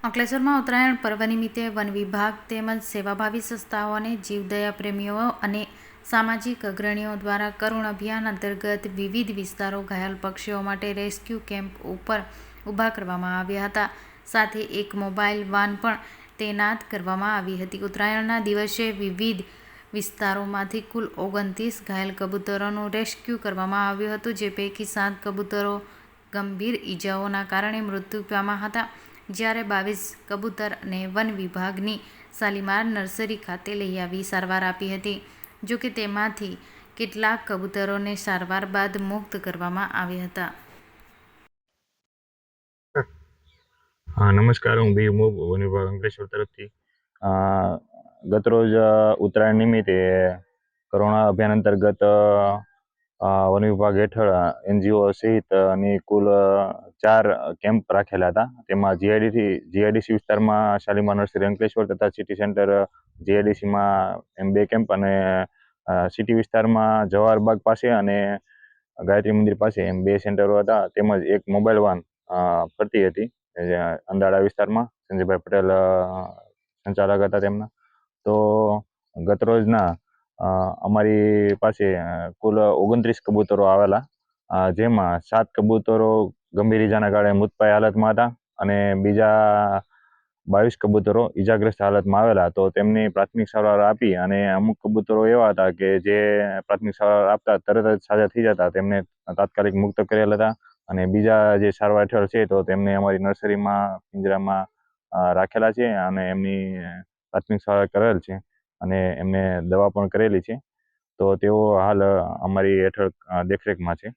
અંકલેશ્વરમાં ઉત્તરાયણ પર્વ નિમિત્તે વન વિભાગ તેમજ સેવાભાવી સંસ્થાઓ અને જીવદયા પ્રેમીઓ અને સામાજિક અગ્રણીઓ દ્વારા કરુણ અભિયાન અંતર્ગત વિવિધ વિસ્તારો ઘાયલ પક્ષીઓ માટે રેસ્ક્યુ કેમ્પ ઉપર ઊભા કરવામાં આવ્યા હતા. સાથે એક મોબાઈલ વાન પણ તૈનાત કરવામાં આવી હતી. ઉત્તરાયણના દિવસે વિવિધ વિસ્તારોમાંથી કુલ 29 ઘાયલ કબૂતરોનું રેસ્ક્યુ કરવામાં આવ્યું હતું, જે પૈકી 7 કબૂતરો ગંભીર ઈજાઓના કારણે મૃત્યુ પામ્યા હતા, જ્યારે 22 કબૂતરને વન વિભાગની શાલીમાર નર્સરી ખાતે લઈ આવી સારવાર આપી હતી. જોકે તેમાંથી કેટલાક કબૂતરોને સારવાર બાદ મુક્ત કરવામાં આવ્યા હતા. નમસ્કાર, હું બી મોબ વન વિભાગ અંકલેશ્વર તરફથી ગતરોજ ઉત્તરાયણ નિમિત્તે કરુણા અભિયાન અંતર્ગત વન વિભાગ હેઠળ NGO સહિતની કુલ 4 કેમ્પ રાખેલા હતા. તેમાં જીઆઈડીસી વિસ્તારમાં શાલીમાર નર્સરી અંકલેશ્વર તથા સિટી સેન્ટર જીઆઈડીસીમાં એમ 2 કેમ્પ અને સિટી વિસ્તારમાં જવાહરબાગ પાસે અને ગાયત્રી મંદિર પાસે એમ 2 સેન્ટરો હતા. તેમજ એક મોબાઈલ વાન ફરતી હતી અંદાળા વિસ્તારમાં. સંજયભાઈ પટેલ સંચાલક હતા તેમના. તો ગતરોજના અમારી પાસે કુલ 29 કબૂતરો આવેલા, જેમાં 7 કબૂતરો ગંભીર ઈજાના કારણે મૃતપ્રાય હાલતમાં હતા અને બીજા 22 કબૂતરો ઈજાગ્રસ્ત હાલતમાં આવેલા. તો તેમની પ્રાથમિક સારવાર આપી અને અમુક કબૂતરો એવા હતા કે જે પ્રાથમિક સારવાર આપતા તરત જ સાજા થઈ જતા, તેમને તાત્કાલિક મુક્ત કરેલ હતા. અને બીજા જે સારવાર હેઠળ છે તો તેમને અમારી નર્સરીમાં પિંજરામાં રાખેલા છે અને એમની પ્રાથમિક સારવાર કરેલ છે અને એમને દવા પણ કરેલી છે. તો તેઓ હાલ અમારી હેઠળ દેખરેખમાં છે.